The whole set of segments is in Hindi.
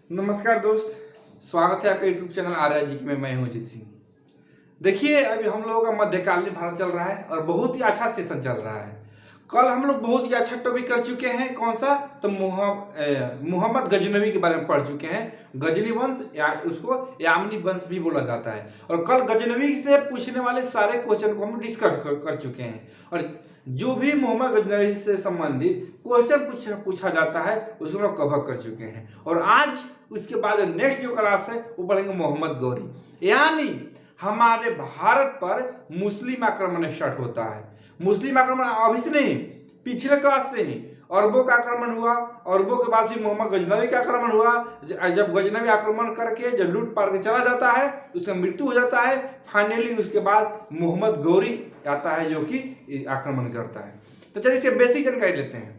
नमस्कार दोस्त, स्वागत है आपके यूट्यूब चैनल आर्या जी की में। मैं हूं जीत सिंह। देखिए, अभी हम लोगों का मध्यकालीन भारत चल रहा है और बहुत ही अच्छा सेशन चल रहा है। कल हम लोग बहुत ही अच्छा टॉपिक कर चुके हैं। कौन सा? तो मोहम्मद गजनवी के बारे में पढ़ चुके हैं। गजनी वंश या उसको यामनी वंश भी बोला जाता है। और कल गजनवी से पूछने वाले सारे क्वेश्चन को हम डिस्कस कर चुके हैं। और जो भी मोहम्मद गजनवी से संबंधित क्वेश्चन पूछा जाता है उसको हम कवर कर चुके हैं। और आज उसके बाद नेक्स्ट जो क्लास है वो पढ़ेंगे मोहम्मद गौरी। यानी हमारे भारत पर मुस्लिम आक्रमण स्टार्ट होता है। मुस्लिम आक्रमण अभी से नहीं, पिछले क्लास से ही अरबों का आक्रमण हुआ। अरबों के बाद फिर मोहम्मद गजनवी का आक्रमण हुआ। जब गजनवी आक्रमण करके जब लूट पाट के चला जाता है, उसका मृत्यु हो जाता है। फाइनली उसके बाद मोहम्मद गौरी आता है जो कि आक्रमण करता है। तो चलिए इसके बेसिक जानकारी लेते हैं।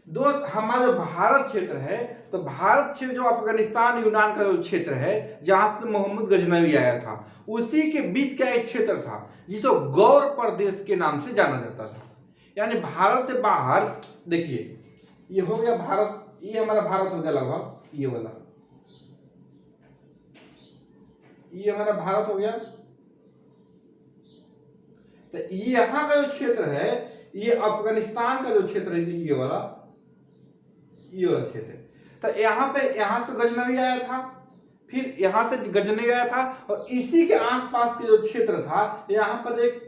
दोस्त, हमारा जो भारत क्षेत्र है, तो भारत क्षेत्र जो अफगानिस्तान यूनान का जो क्षेत्र है जहां से मोहम्मद गजनवी आया था, उसी के बीच का एक क्षेत्र था जिसको गौर प्रदेश के नाम से जाना जाता था। यानी भारत से बाहर, देखिए ये हो गया भारत, ये हमारा भारत हो गया लगभग, ये वाला ये हमारा भारत हो गया। तो यहाँ का जो क्षेत्र है, ये अफगानिस्तान का जो क्षेत्र है, ये वाला क्षेत्र। तो यहाँ से गजनवी आया था, फिर यहाँ से गजनवी आया था, और इसी के आसपास के जो क्षेत्र था, यहाँ पर एक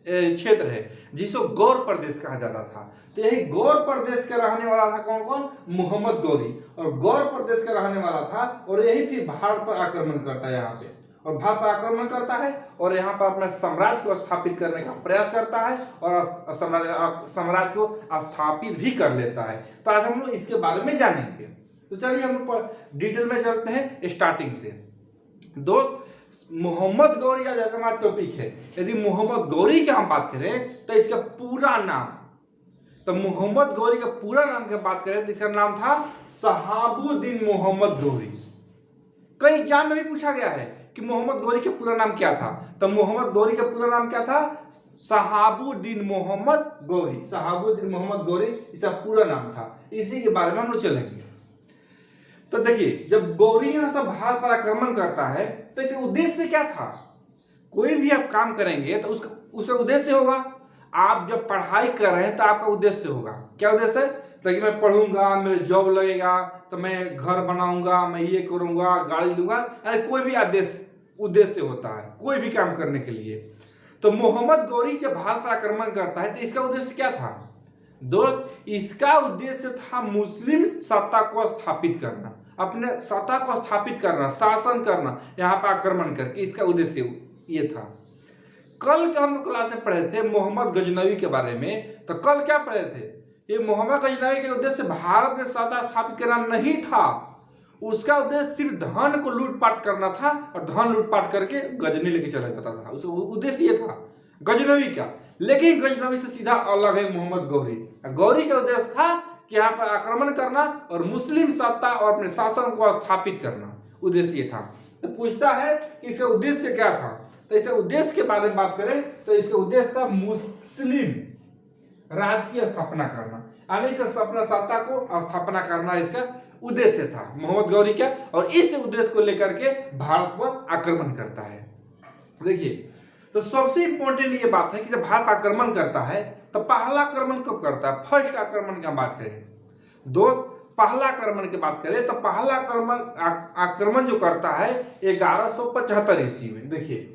क्षेत्र है जिसको गौर प्रदेश कहा जाता था। तो यही गौर प्रदेश का रहने वाला था कौन कौन? मोहम्मद गौरी। और गौर प्रदेश का रहने वाला था, और यही फिर भारत पर आक्रमण करता है यहाँ पे, और भारत पर आक्रमण करता है और यहाँ पर अपना साम्राज्य को स्थापित करने का प्रयास करता है और साम्राज्य को स्थापित भी कर लेता है। तो आज हम लोग इसके बारे में जानेंगे। तो चलिए हम लोग डिटेल में चलते हैं स्टार्टिंग से। दोस्त, मोहम्मद गौरी आज हमारा टॉपिक है। यदि मोहम्मद गौरी की हम बात करें तो इसका पूरा नाम, तो मोहम्मद गौरी का पूरा नाम की बात करें तो इसका नाम था शहाबुद्दीन मोहम्मद गौरी। कई एग्जाम में भी पूछा गया है कि मोहम्मद गौरी का पूरा नाम क्या था। तो मोहम्मद गौरी का पूरा नाम क्या था? शहाबुद्दीन मोहम्मद गौरी। शहाबुद्दीन मोहम्मद गौरी इसका पूरा नाम था। इसी के बारे में हम लोग चलेंगे। तो देखिए, जब गौरी यहाँ से भारत पर आक्रमण करता है तो इसका उद्देश्य क्या था? कोई भी आप काम करेंगे तो उसका उद्देश्य होगा। आप जब पढ़ाई कर रहे हैं तो आपका उद्देश्य होगा। क्या उद्देश्य है? तो कि मैं पढ़ूंगा, मेरे जॉब लगेगा, तो मैं घर बनाऊंगा, मैं ये करूंगा, गाड़ी लूंगा। यानी कोई भी उद्देश्य होता है कोई भी काम करने के लिए। तो मोहम्मद गौरी जब भारत पर आक्रमण करता है तो इसका उद्देश्य क्या था? दोस्त, इसका उद्देश्य था मुस्लिम सत्ता को स्थापित करना, अपने सत्ता को स्थापित करना, शासन करना, यहाँ पर आक्रमण करके। इसका उद्देश्य ये था। कल का हम क्लास में पढ़े थे मोहम्मद गजनवी के बारे में। तो कल क्या पढ़े थे? ये मोहम्मद गजनवी का उद्देश्य भारत में सत्ता स्थापित करना नहीं था। उसका उद्देश्य सिर्फ धन को लूटपाट करना था, और धन लूटपाट करके गजनी लेके चला जाता था। उसका उद्देश्य ये था गजनवी का। लेकिन गजनवी से सीधा अलग है मोहम्मद गौरी। गौरी का उद्देश्य था कि यहाँ पर आक्रमण करना और मुस्लिम सत्ता और अपने शासन को स्थापित करना। उद्देश्य ये था। तो पूछता है कि इसका उद्देश्य क्या था? तो इसके उद्देश्य के बारे में बात करें तो इसका उद्देश्य था मुस्लिम राज्य की स्थापना करना, यानी इसका सपना सत्ता को स्थापना करना इसका उद्देश्य था मोहम्मद गौरी का। और इस उद्देश्य को लेकर के भारत पर आक्रमण करता है। देखिए, तो सबसे इंपॉर्टेंट ये बात है कि जब भारत आक्रमण करता है तो पहला आक्रमण कब करता है? फर्स्ट आक्रमण की बात करें दोस्त, पहला आक्रमण की बात करें तो पहला आक्रमण जो करता है 1175 ईस्वी में। देखिए,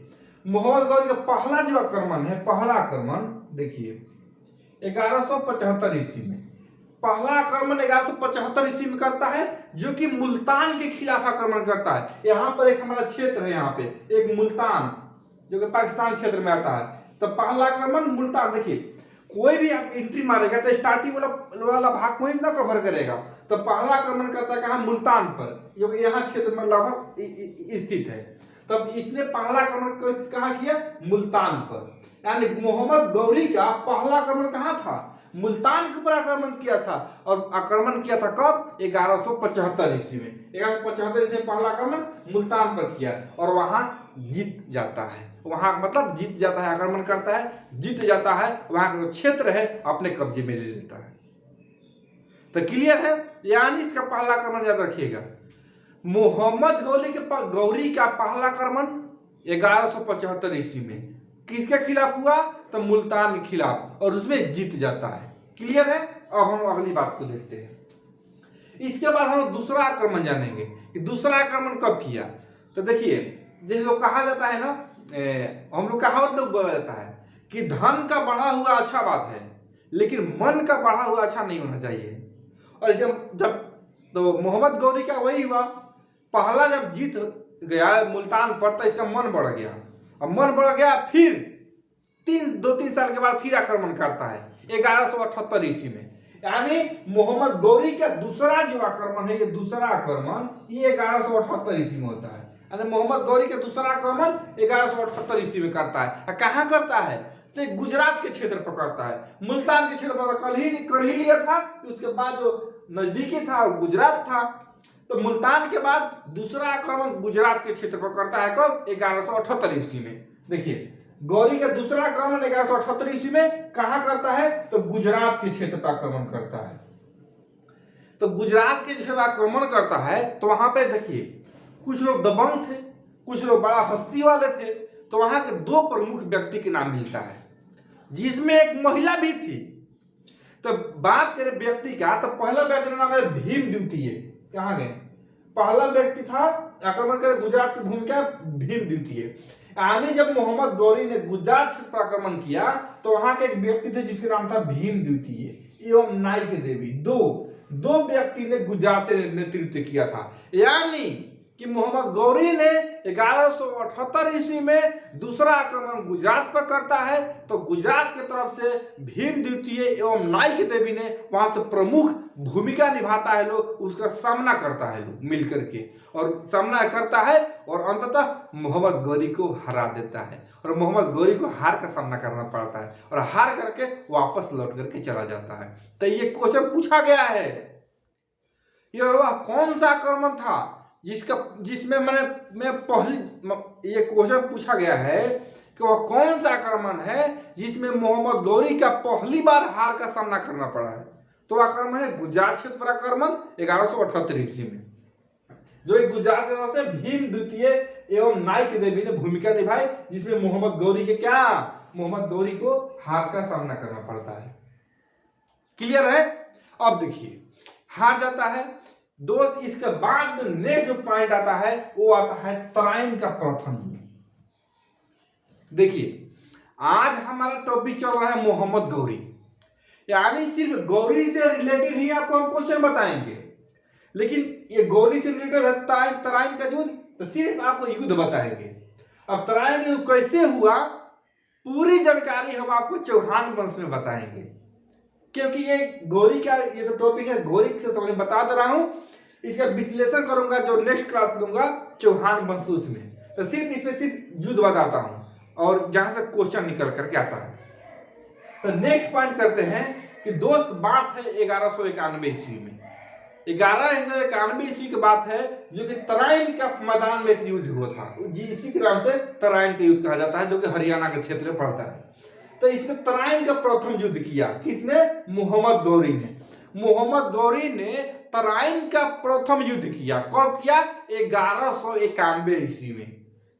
मोहम्मद गौरी का पहला जो आक्रमण है, पहला आक्रमण देखिए 1175 ईस्वी में। पहला आक्रमण 1175 ईस्वी में करता है, जो कि मुल्तान के खिलाफ आक्रमण करता है। यहाँ पर एक हमारा क्षेत्र है, यहाँ पे एक मुल्तान जो कि पाकिस्तान क्षेत्र में आता है। तो पहला आक्रमण मुल्तान। देखिए, कोई भी आप एंट्री मारेगा तो स्टार्टिंग वाला भाग को ही ना कवर करेगा। तो पहला आक्रमण करता है कहाँ? मुल्तान पर, जो कि यहाँ क्षेत्र में लगभग स्थित है। तब इसने पहला आक्रमण कहाँ किया? मुल्तान पर। यानी मोहम्मद गौरी का पहला आक्रमण कहाँ था? मुल्तान के ऊपर आक्रमण किया था। और आक्रमण किया था कब? 1175 ईस्वी में। 1175 ईस्वी में पहला आक्रमण मुल्तान पर किया और वहां जीत जाता है। वहां मतलब जीत जाता है, आक्रमण करता है, जीत जाता है, वहां का क्षेत्र है अपने कब्जे में ले लेता है। तो क्लियर है, यानी इसका पहला आक्रमण याद रखिएगा, मोहम्मद गौरी का पहला आक्रमण 1175 ईस्वी में किसके खिलाफ हुआ? तो मुल्तान के खिलाफ, और उसमें जीत जाता है। क्लियर है। अब हम अगली बात को देखते हैं। इसके बाद हम दूसरा आक्रमण जानेंगे कि दूसरा आक्रमण कब किया। तो देखिए, जैसे तो कहा जाता है ना, हम लोग कहावत लोग बोला जाता है कि धन का बढ़ा हुआ अच्छा बात है, लेकिन मन का बढ़ा हुआ अच्छा नहीं होना चाहिए। और जब तो मोहम्मद गौरी का वही हुआ, पहला जब जीत गया मुल्तान पर तो इसका मन बढ़ गया, अब मन बढ़ गया, फिर 2-3 साल के बाद फिर आक्रमण करता है 1178 ईस्वी में। यानी मोहम्मद गौरी का दूसरा जो आक्रमण है, ये दूसरा आक्रमण ये 1178 ईस्वी में होता है। यानी मोहम्मद गौरी का दूसरा आक्रमण 1178 ईस्वी में करता है। कहाँ करता है? तो गुजरात के क्षेत्र पर करता है, मुल्तान के क्षेत्र पर कर ही लिया था। उसके बाद जो नजदीकी था गुजरात था, तो मुल्तान के बाद दूसरा आक्रमण गुजरात के क्षेत्र पर करता है। कब? 1178 ईस्वी में। देखिए, गौरी का दूसरा आक्रमण 1178 ईस्वी में कहां करता है? तो गुजरात के क्षेत्र पर आक्रमण करता है। तो गुजरात के क्षेत्र आक्रमण करता है, तो वहां पे देखिए कुछ लोग दबंग थे, कुछ लोग बड़ा हस्ती वाले थे। तो वहां के 2 प्रमुख व्यक्ति के नाम मिलता है, जिसमें एक महिला भी थी। तो बात करें व्यक्ति का, तो पहला व्यक्ति का नाम है भीम द्वितीय। कहां गए? पहला व्यक्ति था आक्रमण कर गुजरात की भूमि का भीम द्वितीय। यानी जब मोहम्मद गौरी ने गुजरात क्षेत्र पर आक्रमण किया, तो वहां के एक व्यक्ति थे जिसका नाम था भीम द्वितीय एवं नाइक देवी। दो व्यक्ति ने गुजरात से नेतृत्व किया था। यानी कि मोहम्मद गौरी ने 1178 ईस्वी में दूसरा आक्रमण गुजरात पर करता है, तो गुजरात की तरफ से भीम द्वितीय एवं नाइक देवी ने वहां से प्रमुख भूमिका निभाता है, लोग उसका सामना करता है, लोग मिलकर के, और सामना करता है और अंततः मोहम्मद गौरी को हरा देता है। और मोहम्मद गौरी को हार का सामना करना पड़ता है और हार करके वापस लौट करके चला जाता है। तो ये क्वेश्चन पूछा गया है, ये वह कौन सा आक्रमण था जिसमें मैं पहली ये क्वेश्चन पूछा गया है कि वह कौन सा आक्रमण है जिसमें मोहम्मद गौरी का पहली बार हार का सामना करना पड़ा है। तो आक्रमण है गुजरात क्षेत्र पर आक्रमण 1178 ईस्वी में, जो एक गुजरात के नाम से भीम द्वितीय एवं नाइक देवी ने भूमिका निभाई, जिसमें मोहम्मद गौरी को हार का सामना करना पड़ता है। क्लियर है। अब देखिए, हार जाता है दोस्त। इसके बाद नेक्स्ट जो पॉइंट आता है वो आता है तराइन का प्रथम युद्ध। देखिए, आज हमारा टॉपिक चल रहा है मोहम्मद गौरी, यानी सिर्फ गौरी से रिलेटेड ही आपको हम क्वेश्चन बताएंगे। लेकिन ये गौरी से रिलेटेड है तराइन का युद्ध, तो सिर्फ आपको युद्ध बताएंगे। अब तराइन का युद्ध कैसे हुआ, पूरी जानकारी हम आपको चौहान वंश में बताएंगे, क्योंकि ये गौरी का ये जो टॉपिक है गौरी से समझ बता दे रहा हूं। इसका विश्लेषण करूंगा जो नेक्स्ट क्लास लूंगा चौहान वंश में, तो सिर्फ इसमें सिर्फ युद्ध बताता हूं और जहां से क्वेश्चन निकल करके आता है। तो नेक्स्ट पॉइंट करते हैं कि दोस्त बात है 1191 ईस्वी में। 1191 ईस्वी की बात है, जो कि तराइन का मैदान में एक युद्ध हुआ था, इसी के नाम से तराइन का युद्ध कहा जाता है, जो कि हरियाणा के क्षेत्र में पड़ता है। तो इसने तराइन का प्रथम युद्ध किया। किसने? मोहम्मद गौरी ने। मोहम्मद गौरी ने तराइन का प्रथम युद्ध किया। कब किया? 1191 ईस्वी में।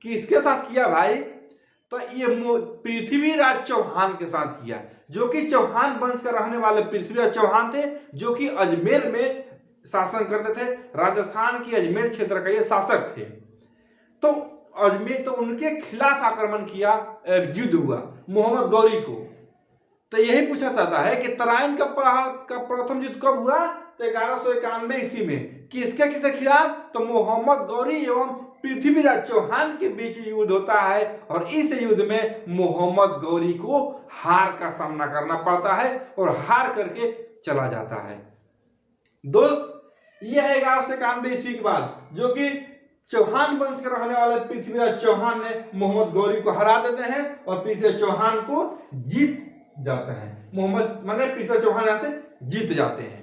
किसके साथ किया भाई? तो ये पृथ्वीराज चौहान के साथ किया, जो कि चौहान वंश का रहने वाले पृथ्वीराज चौहान थे, जो कि अजमेर में शासन करते थे। राजस्थान की अजमेर क्षेत्र का ये शासक थे। तो अजमेर, तो उनके खिलाफ आक्रमण किया, युद्ध हुआ मोहम्मद गौरी को। तो यही पूछा जाता है कि तराइन का प्रथम युद्ध कब हुआ? तो 1191 ईस्वी में। किसके खिलाफ? तो मोहम्मद गौरी एवं पृथ्वीराज चौहान के बीच युद्ध होता है, और इस युद्ध में मोहम्मद गौरी को हार का सामना करना पड़ता है और हार करके चला जाता है। दोस्त, यह है 1191 ईस्वी के बाद, जो कि चौहान वंश के रहने वाले पृथ्वीराज चौहान ने मोहम्मद गौरी को हरा देते हैं और पृथ्वीराज चौहान को जीत जाते हैं। पृथ्वीराज चौहान यहां से जीत जाते हैं।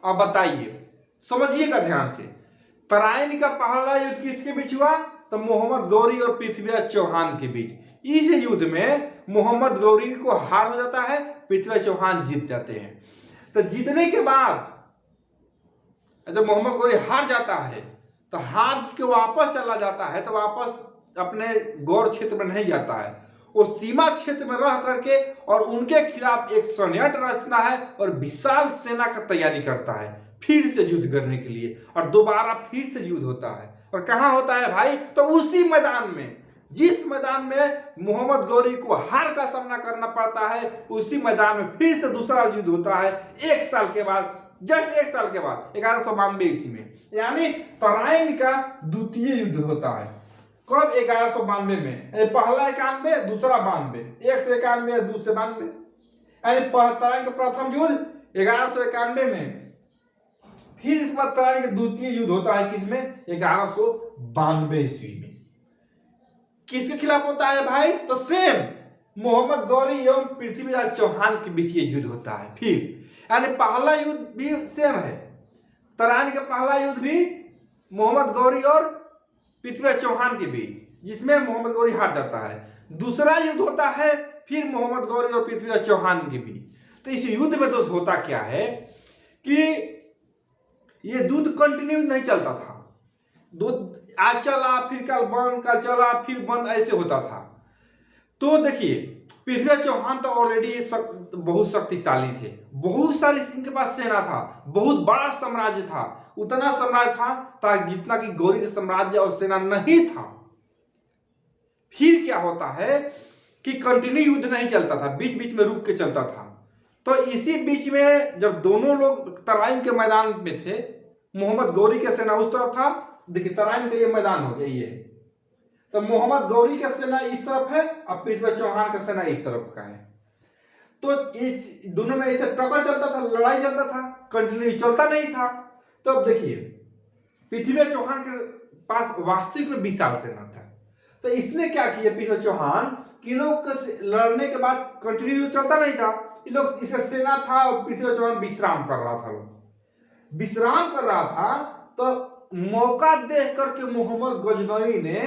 अब बताइए, समझिएगा ध्यान से, तराइन का पहला युद्ध किसके बीच हुआ? तो मोहम्मद गौरी और पृथ्वीराज चौहान के बीच। इस युद्ध में मोहम्मद गौरी को हार हो जाता है, पृथ्वीराज चौहान जीत जाते हैं। तो जीतने के बाद जब मोहम्मद गौरी हार जाता है तो हार के वापस चला जाता है, तो वापस अपने गौर क्षेत्र में नहीं जाता है, वो सीमा क्षेत्र में रह करके और उनके खिलाफ एक षड्यंत्र रचना है और विशाल सेना का तैयारी करता है फिर से युद्ध करने के लिए, और दोबारा फिर से युद्ध होता है। और कहाँ होता है भाई? तो उसी मैदान में, जिस मैदान में मोहम्मद गौरी को हार का सामना करना पड़ता है, उसी मैदान में फिर से दूसरा युद्ध होता है 1 साल के बाद, जस्ट 1 साल के बाद 1192 ईस्वी में, यानी तराइन का द्वितीय युद्ध होता है। कब? 1192 में। पहला 91, दूसरा 92, 1 से 91, 2 से 92, यानी तराइन का प्रथम युद्ध 1191 में, फिर इसके बाद तराइन का द्वितीय युद्ध होता है किसमें? 1192 ईस्वी में। किसके खिलाफ होता है भाई? तो सेम मोहम्मद गौरी एवं पृथ्वीराज चौहान के बीच ये युद्ध होता है फिर, यानी पहला युद्ध भी सेम है, तराइन का पहला युद्ध भी मोहम्मद गौरी और पृथ्वीराज चौहान के बीच, जिसमें मोहम्मद गौरी हार जाता है। दूसरा युद्ध होता है फिर मोहम्मद गौरी और पृथ्वीराज चौहान के बीच। तो इस युद्ध में दोस्त होता क्या है कि ये युद्ध कंटिन्यू नहीं चलता था, आज चला फिर कल बंद, कल चला फिर बंद, ऐसे होता था। तो देखिए पृथ्वीराज चौहान तो ऑलरेडी बहुत शक्तिशाली थे, बहुत सारी इनके पास सेना था, बहुत बड़ा साम्राज्य था, उतना साम्राज्य था जितना कि गौरी के साम्राज्य और सेना नहीं था। फिर क्या होता है कि कंटिन्यू युद्ध नहीं चलता था, बीच बीच में रुक के चलता था। तो इसी बीच में जब दोनों लोग तराइन के मैदान में थे, मोहम्मद गौरी का सेना उस तरफ था, देखिए तराइन का ये मैदान हो गया ये, तो मोहम्मद गौरी का सेना इस तरफ है और पृथ्वीराज चौहान का सेना इस तरफ का है। तो इस दोनों में ऐसे टक्कर चलता था, लड़ाई चलता था, कंटिन्यू चलता नहीं था। तो अब देखिए पृथ्वीराज चौहान के पास वास्तविक में विशाल सेना था, तो इसने क्या किया पृथ्वीराज चौहान कि लोग लड़ने के बाद कंटिन्यू चलता नहीं था, ये लोग इसका सेना था और पृथ्वीराज चौहान विश्राम कर रहा था, विश्राम कर रहा था। तो मौका देख करके मोहम्मद गजनवी ने,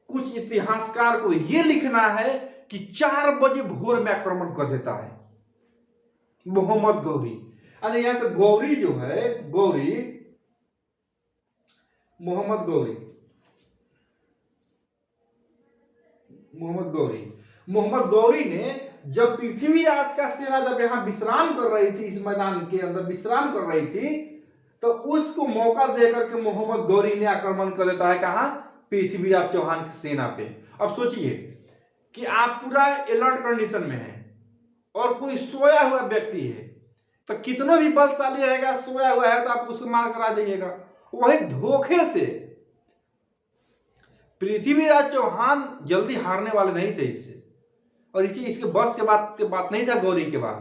कुछ इतिहासकार को यह लिखना है कि 4 बजे भोर में आक्रमण कर देता है मोहम्मद गौरी। यानी यहां से गौरी जो है, गौरी मोहम्मद गौरी ने जब पृथ्वीराज का सेना जब यहां विश्राम कर रही थी, इस मैदान के अंदर विश्राम कर रही थी, तो उसको मौका देकर के मोहम्मद गौरी ने आक्रमण कर देता है कहां? पृथ्वीराज चौहान की सेना पे। अब सोचिए कि आप पूरा अलर्ट कंडीशन में हैं और कोई सोया हुआ व्यक्ति है, तो कितना भी बलशाली रहेगा, सोया हुआ है तो आप उसको मार कर आ जाइएगा। वही धोखे से पृथ्वीराज चौहान जल्दी हारने वाले नहीं थे इससे, और इसके बस के बात नहीं था गौरी के बाद।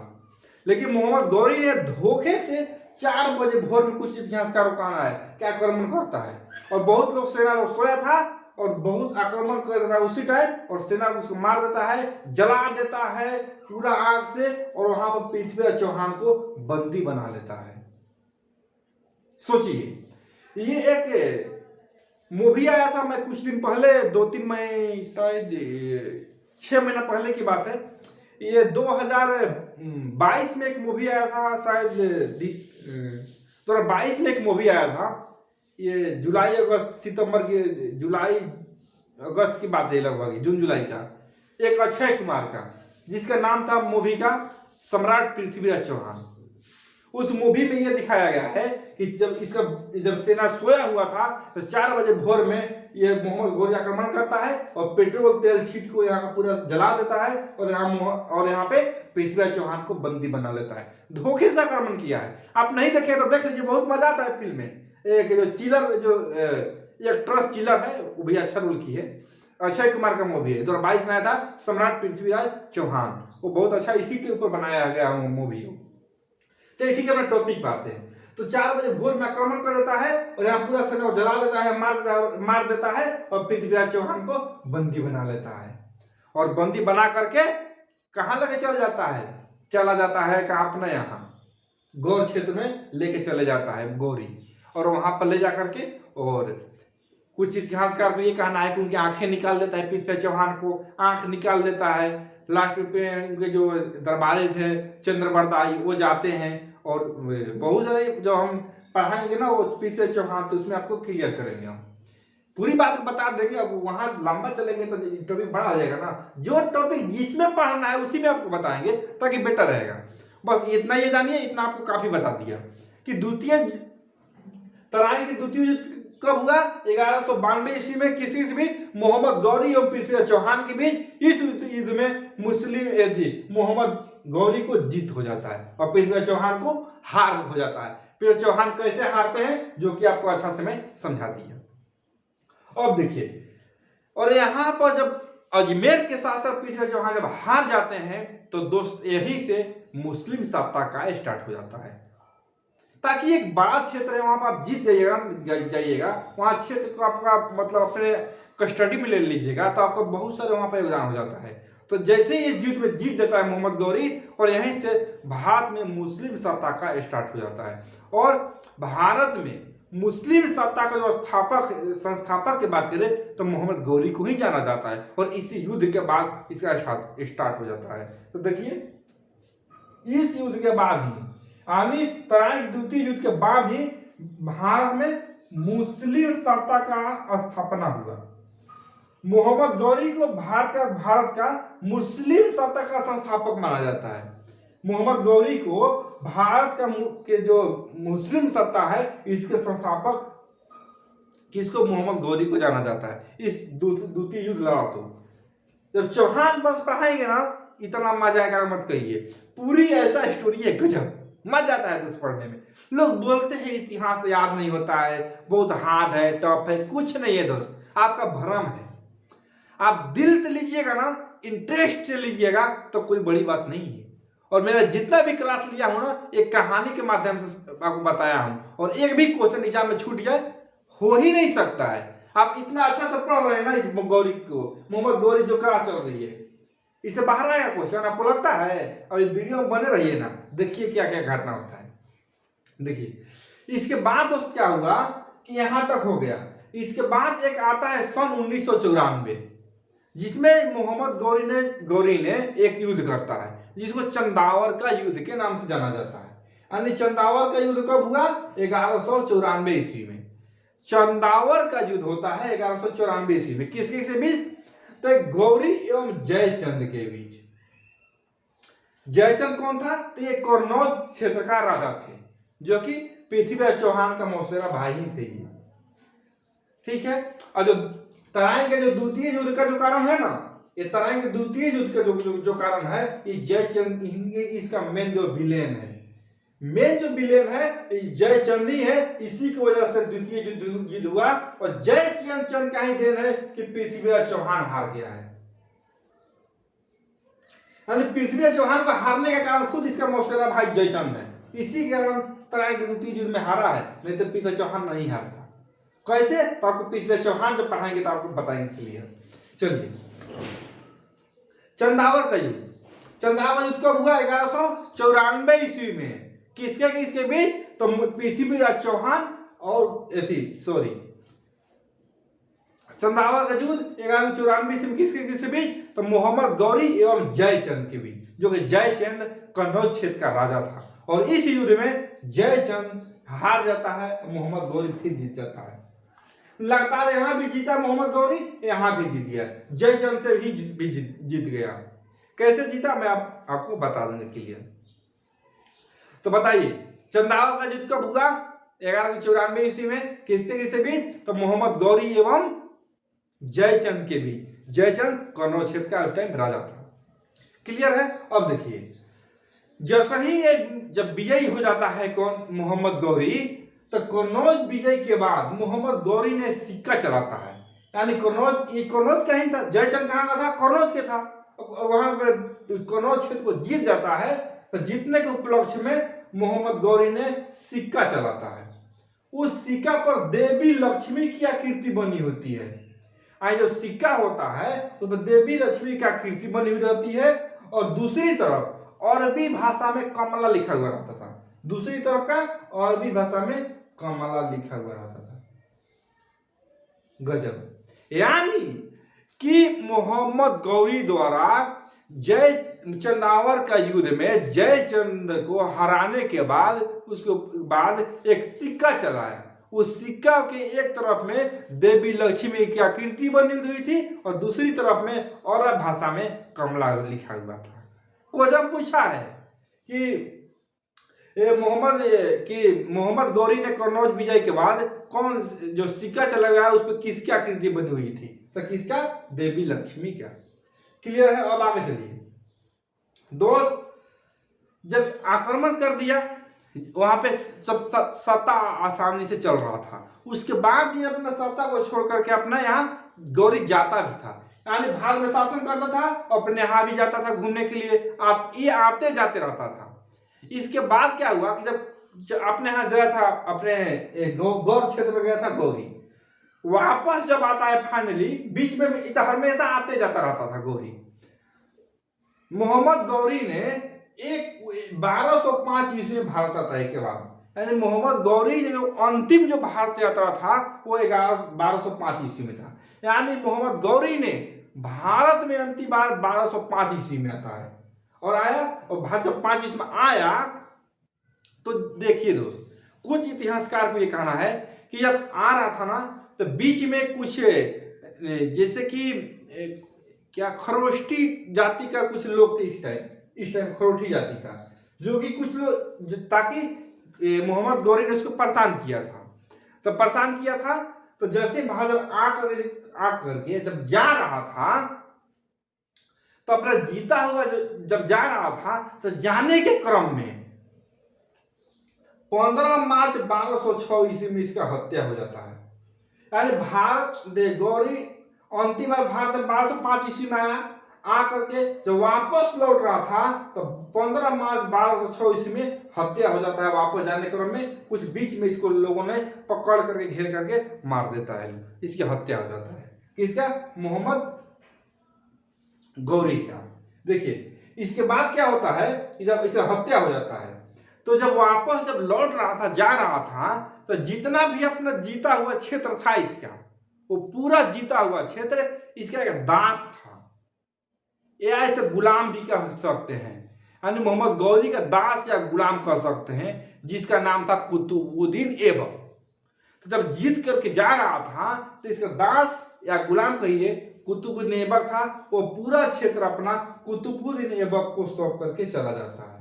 लेकिन मोहम्मद गौरी ने धोखे से 4 बजे भोर में, कुछ इतिहासकारों का कहना है, क्या आक्रमण करता है, और बहुत लोग सेना लोग सोया था और बहुत आक्रमण कर देता है उसी टाइम, और सेना उसको मार देता है, जला देता है पूरा आग से, और वहां पर पृथ्वीराज चौहान को बंदी बना लेता है। सोचिए ये एक मूवी आया था, मैं कुछ दिन पहले, 2-3 महीने, शायद 6 महीना पहले की बात है, ये 2022 में एक मूवी आया था, शायद 2022 में एक मूवी आया था, ये जुलाई अगस्त सितंबर की, जुलाई अगस्त की बात है लगभग, जून जुलाई का, एक अक्षय कुमार का, जिसका नाम था मूवी का सम्राट पृथ्वीराज चौहान। उस मूवी में यह दिखाया गया है कि जब सेना सोया हुआ था तो 4 बजे भोर में ये मोहम्मद गौरी आक्रमण करता है और पेट्रोल तेल छीट को यहाँ पूरा जला देता है, और यहाँ पे पृथ्वीराज चौहान को बंदी बना लेता है। धोखे से आक्रमण किया है। आप नहीं देखे तो देख लीजिए, बहुत मजा आता है फिल्म में। एक जो चिलर, जो एक्ट्रेस चिलर है, वो भी अच्छा रोल की है, अक्षय कुमार का मूवी है, 2022 में आया था, सम्राट पृथ्वीराज चौहान। वो बहुत अच्छा, इसी के ऊपर बनाया गया मूवी। चलिए ठीक है, अपना टॉपिक पे आते हैं। तो 4 बजे भोर में आक्रमण कर देता है और यहाँ पूरा सेना जला देता है, मार देता है, और पृथ्वीराज चौहान को बंदी बना लेता है। और बंदी बना करके कहाँ लेके चला जाता है? कहाँ? अपना यहाँ गौर क्षेत्र में लेके चले जाता है गौरी, और वहां पर ले जा करके, और कुछ इतिहासकार को ये कहना है कि उनकी आंखें निकाल देता है, पृथ्वीराज चौहान को आंख निकाल देता है। लास्ट पे उनके जो दरबारी थे चंद्रबरदाई, वो जाते हैं और बहुत सारे जो हम पढ़ाएंगे ना वो पृथ्वी चौहान, तो उसमें आपको क्लियर करेंगे हम, पूरी बात बता देंगे। अब वहां लंबा चलेंगे तो टॉपिक बड़ा हो जाएगा ना, जो टॉपिक जिसमें पढ़ना है उसी में आपको बताएंगे ताकि बेटर रहेगा। बस इतना ये जानिए, इतना आपको काफी बता दिया कि द्वितीय तराइन के द्वितीय युद्ध कब हुआ, 1192 ईस्वी में किसी भी मोहम्मद गौरी और पृथ्वी चौहान के बीच। इस युद्ध में मुस्लिम मोहम्मद गौरी को जीत हो जाता है और पृथ्वी चौहान को हार हो जाता है। पृथ्वी चौहान कैसे हारते हैं जो कि आपको अच्छा से मैं समझा दिया। अब देखिए, और यहां पर जब अजमेर के शासक पृथ्वी चौहान जब हार जाते हैं तो दोस्त यही से मुस्लिम सत्ता का स्टार्ट हो जाता है, ताकि एक बड़ा क्षेत्र है वहां पर आप जीत जाइएगा, वहां क्षेत्र को आपका मतलब अपने कस्टडी में ले लीजिएगा तो आपको बहुत सारे वहां पर योगदान हो जाता है। तो जैसे ही इस युद्ध में जीत जाता है मोहम्मद गौरी, और यहीं से भारत में मुस्लिम सत्ता का स्टार्ट हो जाता है। और भारत में मुस्लिम सत्ता का जो संस्थापक की बात करें तो मोहम्मद गौरी को ही जाना जाता है, और इसी युद्ध के बाद इसका स्टार्ट हो जाता है। तो देखिए इस युद्ध के बाद ही यानी तराइन द्वितीय युद्ध के बाद ही भारत में मुस्लिम सत्ता का स्थापना हुआ। मोहम्मद गौरी को भारत का मुस्लिम सत्ता का संस्थापक माना जाता है। मोहम्मद गौरी को भारत के जो मुस्लिम सत्ता है इसके संस्थापक किसको, मोहम्मद गौरी को जाना जाता है। इस द्वितीय युद्ध लड़ा तो जब चौहान वंश पढ़ाएंगे ना इतना मजा आएगा मत कहिए, पूरी ऐसा स्टोरी है गजब, मजा आता है दोस्त पढ़ने में। लोग बोलते हैं इतिहास याद नहीं होता है, बहुत हार्ड है, टफ है, कुछ नहीं है दोस्त, आपका भ्रम है। आप दिल से लीजिएगा ना, इंटरेस्ट से लीजिएगा तो कोई बड़ी बात नहीं है। और मेरा जितना भी क्लास लिया हूं ना एक कहानी के माध्यम से आपको बताया हूं, और एक भी क्वेश्चन एग्जाम में छूट जाए हो ही नहीं सकता है। आप इतना अच्छा से पढ़ रहे हैं ना इस गौरी को, मोहम्मद गौरी जो कला चल रही है, इससे बाहर आएगा क्वेश्चन आपको लगता है? अब वीडियो में बने रहिए ना, देखिए क्या क्या घटना होता है। देखिए इसके बाद दोस्त क्या हुआ कि यहां तक हो गया। इसके बाद एक आता है सन 1994 जिसमें मोहम्मद गौरी ने एक युद्ध करता है जिसको चंदावर का युद्ध के नाम से जाना जाता है। यानी चंदावर का युद्ध कब हुआ, 1194 ईस्वी में चंदावर का युद्ध होता है 1194 ईस्वी में। किसके से बीच, तो गौरी एवं जयचंद के बीच। जयचंद कौन था, तो ये कन्नौज क्षेत्र का राजा थे जो कि पृथ्वीराज चौहान का मौसेरा भाई ही थे ये, ठीक है। और जो तराइन के जो द्वितीय युद्ध का जो कारण है ना, ये तराइन के द्वितीय युद्ध का जो कारण है ये जयचंद, इसका मेन जो विलेन है, मेन जो विलेन है जयचंद ही है। इसी की वजह से द्वितीय युद्ध हुआ, और जयचंद का ही देन है कि पृथ्वीराज चौहान हार गया है। यानी पृथ्वीराज चौहान को हारने का कारण खुद इसका मौसेरा भाई जयचंद है, इसी के कारण तराइन के द्वितीय युद्ध में हारा है, नहीं तो पृथ्वीराज चौहान नहीं हारता। कैसे, तो आपको पृथ्वीराज चौहान जब पढ़ाएंगे तो आपको बताएंगे क्लियर। चलिए चंदावर का युद्ध, चंदावर युद्ध कब हुआ, 1194 ईस्वी में। किसके बीच, तो पृथ्वीराज चौहान और चंदावर का युद्ध 1194 ईस्वी में किसके बीच, तो मोहम्मद गौरी एवं जयचंद के बीच, जो कि जयचंद कन्नौज क्षेत्र का राजा था। और इस युद्ध में जयचंद हार जाता है, मोहम्मद गौरी फिर जीत जाता है। लगातार यहां भी जीता मोहम्मद गौरी, यहां भी जीत गया, जयचंद से भी जीत गया। कैसे जीता मैं आपको बता दूंगा क्लियर। तो बताइए चंदावर का युद्ध कब हुआ, 1194 ईस्वी में। किसके बीच, तो मोहम्मद गौरी एवं जयचंद के बीच। जयचंद कन्नौज क्षेत्र का उस टाइम राजा था, क्लियर है। अब देखिए जैसा ही जब विजयी हो जाता है कौन, मोहम्मद गौरी, तो कन्नौज विजय के बाद मोहम्मद गौरी ने सिक्का चलाता है। यानी कन्नौज कहीं था, जयचंद कहां का था, कन्नौज के था, वहां पे कन्नौज क्षेत्र को जीत जाता है। तो जीतने के उपलक्ष्य में मोहम्मद गौरी ने सिक्का चलाता है। उस सिक्का पर देवी लक्ष्मी की आकृति बनी होती है। आज जो सिक्का होता है तो देवी लक्ष्मी की आकृति बनी हुई रहती है, और दूसरी तरफ अरबी भाषा में कमला लिखा हुआ रहता था। दूसरी तरफ का अरबी भाषा में कमला लिखा हुआ रहता था। गजब। यानी कि मोहम्मद गौरी द्वारा चंदावर का युद्ध में जयचंद्र को हराने के बाद उसके बाद एक सिक्का चलाया। उस सिक्का के एक तरफ में देवी लक्ष्मी की आकृति बनी हुई थी और दूसरी तरफ में और भाषा में कमला लिखा हुआ था। क्वेश्चन पूछा है कि मोहम्मद गौरी ने कन्नौज विजय के बाद कौन जो सिक्का चला गया उस पर किसकी आकृति बनी हुई थी? तो किसका? देवी लक्ष्मी का। क्लियर है? अब आगे चलिए दोस्त, जब आक्रमण कर दिया वहां पे सब सत्ता आसानी से चल रहा था, उसके बाद ये अपना सत्ता को छोड़ करके अपना यहाँ गौरी जाता भी था, यानी भारत में शासन करता था, अपने यहाँ भी जाता था घूमने के लिए, ये आते जाते रहता था। इसके बाद क्या हुआ कि जब अपने यहाँ गया था, अपने गौर क्षेत्र में गया था गौरी, वापस जब आता है फाइनली, बीच में हमेशा आते जाता रहता था गौरी। मोहम्मद गौरी ने 1205 ईस्वी में भारत आता है के बाद, यानी मोहम्मद गौरी जो अंतिम जो भारत यात्रा था वो 1205 ईस्वी में था। यानी मोहम्मद गौरी ने भारत में अंतिम बार 1205 ईस्वी में आता है और आया, और भारत जब 5 ईस्वी में आया तो देखिए दोस्त, कुछ इतिहासकार को ये कहना है कि जब आ रहा था ना तो बीच में कुछ जैसे कि क्या खरोष्टी जाति का कुछ लोग थे इस टाइम खरोष्टी जाति का, जो कि कुछ लोग ताकि मोहम्मद गौरी ने उसको परेशान किया था। तो परेशान किया था तो जैसे वहां जब आकर के जब जा रहा था तो अपना जीता हुआ जब जा रहा था तो जाने के क्रम में 15 मार्च 1206 ईस्वी में इसका हत्या हो जाता है। यानी भारत गौरी अंतिम बार भारत में 1205 ईस्वी में आया, आकर के जब वापस लौट रहा था तो 15 मार्च 1206 ईस्वी में हत्या हो जाता है। वापस जाने के क्रम में कुछ बीच में इसको लोगों ने पकड़ करके घेर करके मार देता है, इसकी हत्या हो जाता है। किसका? मोहम्मद गौरी का। देखिए इसके बाद क्या होता है कि जब इसका हत्या हो जाता है तो जब वापस जब लौट रहा था, जा रहा था, तो जितना भी अपना जीता हुआ क्षेत्र था इसका, वो पूरा जीता हुआ क्षेत्र इसका एक दास था, या ऐसे गुलाम भी कह सकते हैं, यानी मोहम्मद गौरी का दास या गुलाम कह सकते हैं, जिसका नाम था कुतुबुद्दीन ऐबक। तो जब जीत करके जा रहा था तो इसका दास या गुलाम कहिए कुतुबुद्दीन ऐबक था, वो पूरा क्षेत्र अपना कुतुबुद्दीन ऐबक को सौंप करके चला जाता है।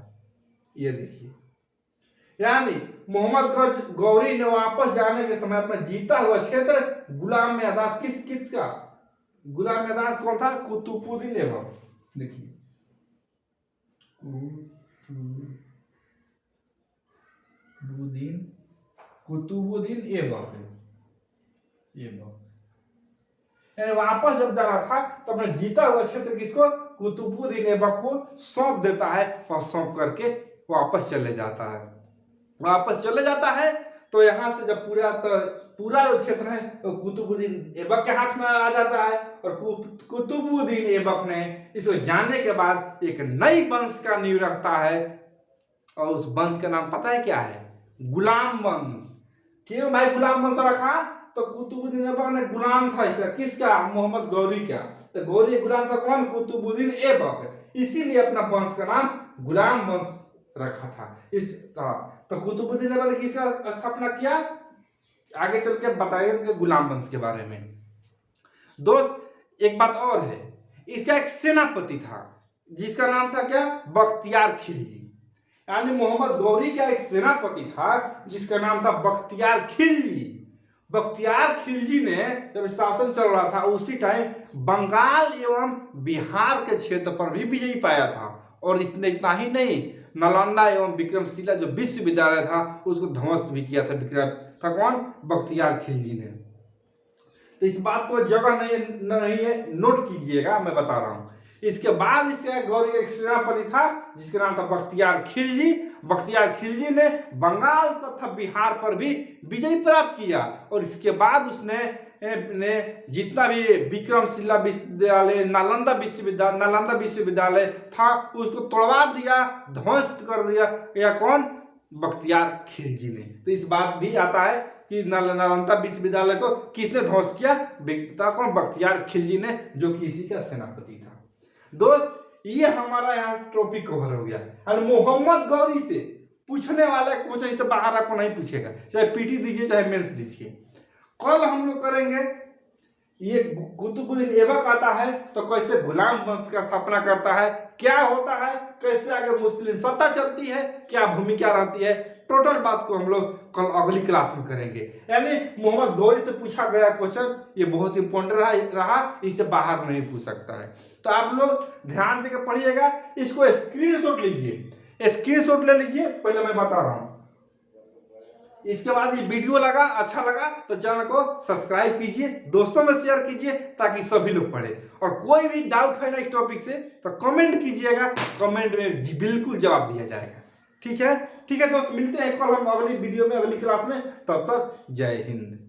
ये देखिए, यानी मोहम्मद गौरी ने वापस जाने के समय अपना जीता हुआ क्षेत्र गुलाम में अदास किसका? गुलाम में अदास कौन था? कुतुबुद्दीन ऐबक। देखिए कुतुबुद्दीन ऐबक यानी वापस जब जा रहा था तो अपना जीता हुआ क्षेत्र किसको? कुतुबुद्दीन ऐबक को सौंप देता है और सौंप करके वापस चले जाता है। वापस चले जाता है तो यहाँ से जब पूरा जो क्षेत्र है तो कुतुबुद्दीन ऐबक के हाथ में आ जाता है, और कुतुबुद्दीन ऐबक ने इसको जाने के बाद एक नई वंश का नींव रखता है, और उस वंश का नाम पता है क्या है? गुलाम वंश। क्यों भाई गुलाम वंश रखा? तो कुतुबुद्दीन ऐबक ने गुलाम था इसका, किसका? मोहम्मद गौरी का। तो गौरी गुलाम था कौन? कुतुबुद्दीन ऐबक, इसीलिए अपना वंश का नाम गुलाम वंश रखा था। तो कुतुबुद्दीन ऐबक ने किसका स्थापना किया? आगे चल के बताएंगे गुलाम वंश के बारे में। दोस्त एक बात और है, इसका एक सेनापति था जिसका नाम था क्या? बख्तियार खिलजी। यानी मोहम्मद गौरी का एक सेनापति था जिसका नाम था बख्तियार खिलजी। बख्तियार खिलजी ने जब शासन चल रहा था उसी टाइम बंगाल एवं बिहार के क्षेत्र पर भी विजयी पाया था, और इसने इतना ही नहीं, नालंदा एवं विक्रमशिला जो विश्वविद्यालय था उसको ध्वस्त भी किया था। कौन? बख्तियार खिलजी ने। तो इस बात को जगह नहीं है, नोट कीजिएगा, मैं बता रहा हूं। इसके बाद इसके गौरी का एक सेनापति था जिसका नाम था बख्तियार खिलजी। बख्तियार खिलजी ने बंगाल तथा बिहार पर भी विजय प्राप्त किया, और इसके बाद उसने जितना भी विक्रमशिला विश्वविद्यालय, नालंदा विश्वविद्यालय था उसको तोड़वा दिया, ध्वस्त कर दिया। या कौन? बख्तियार खिलजी ने। तो इस बात भी आता है कि नालंदा विश्वविद्यालय को किसने ध्वस्त किया? कौन? बख्तियार खिलजी ने, जो कि इसी का सेनापति था। दोस्त ये हमारा यहाँ टॉपिक कवर हो गया। और मोहम्मद गौरी से पूछने वाला क्वेश्चन से बाहर आपको नहीं पूछेगा, चाहे पीटी दीजिए चाहे मेंस दीजिए। कल हम लोग करेंगे ये कुतुबुद्दीन ऐबक आता है तो कैसे गुलाम वंश का स्थापना करता है, क्या होता है, कैसे आगे मुस्लिम सत्ता चलती है, क्या भूमिका रहती है, टोटल बात को हम लोग कल अगली क्लास में करेंगे। यानी मोहम्मद गौरी से पूछा गया क्वेश्चन ये बहुत इंपॉर्टेंट रहा, इससे बाहर नहीं पूछ सकता है। तो आप लोग ध्यान देकर पढ़िएगा, इसको स्क्रीनशॉट लीजिए, स्क्रीनशॉट ले लीजिए, पहले मैं बता रहा हूँ। इसके बाद ये वीडियो अच्छा लगा तो चैनल को सब्सक्राइब कीजिए, दोस्तों में शेयर कीजिए ताकि सभी लोग पढ़े। और कोई भी डाउट है ना इस टॉपिक से तो कमेंट कीजिएगा, कमेंट में बिल्कुल जवाब दिया जाएगा। ठीक है दोस्त, मिलते हैं कल हम अगली वीडियो में, अगली क्लास में। तब तक जय हिंद।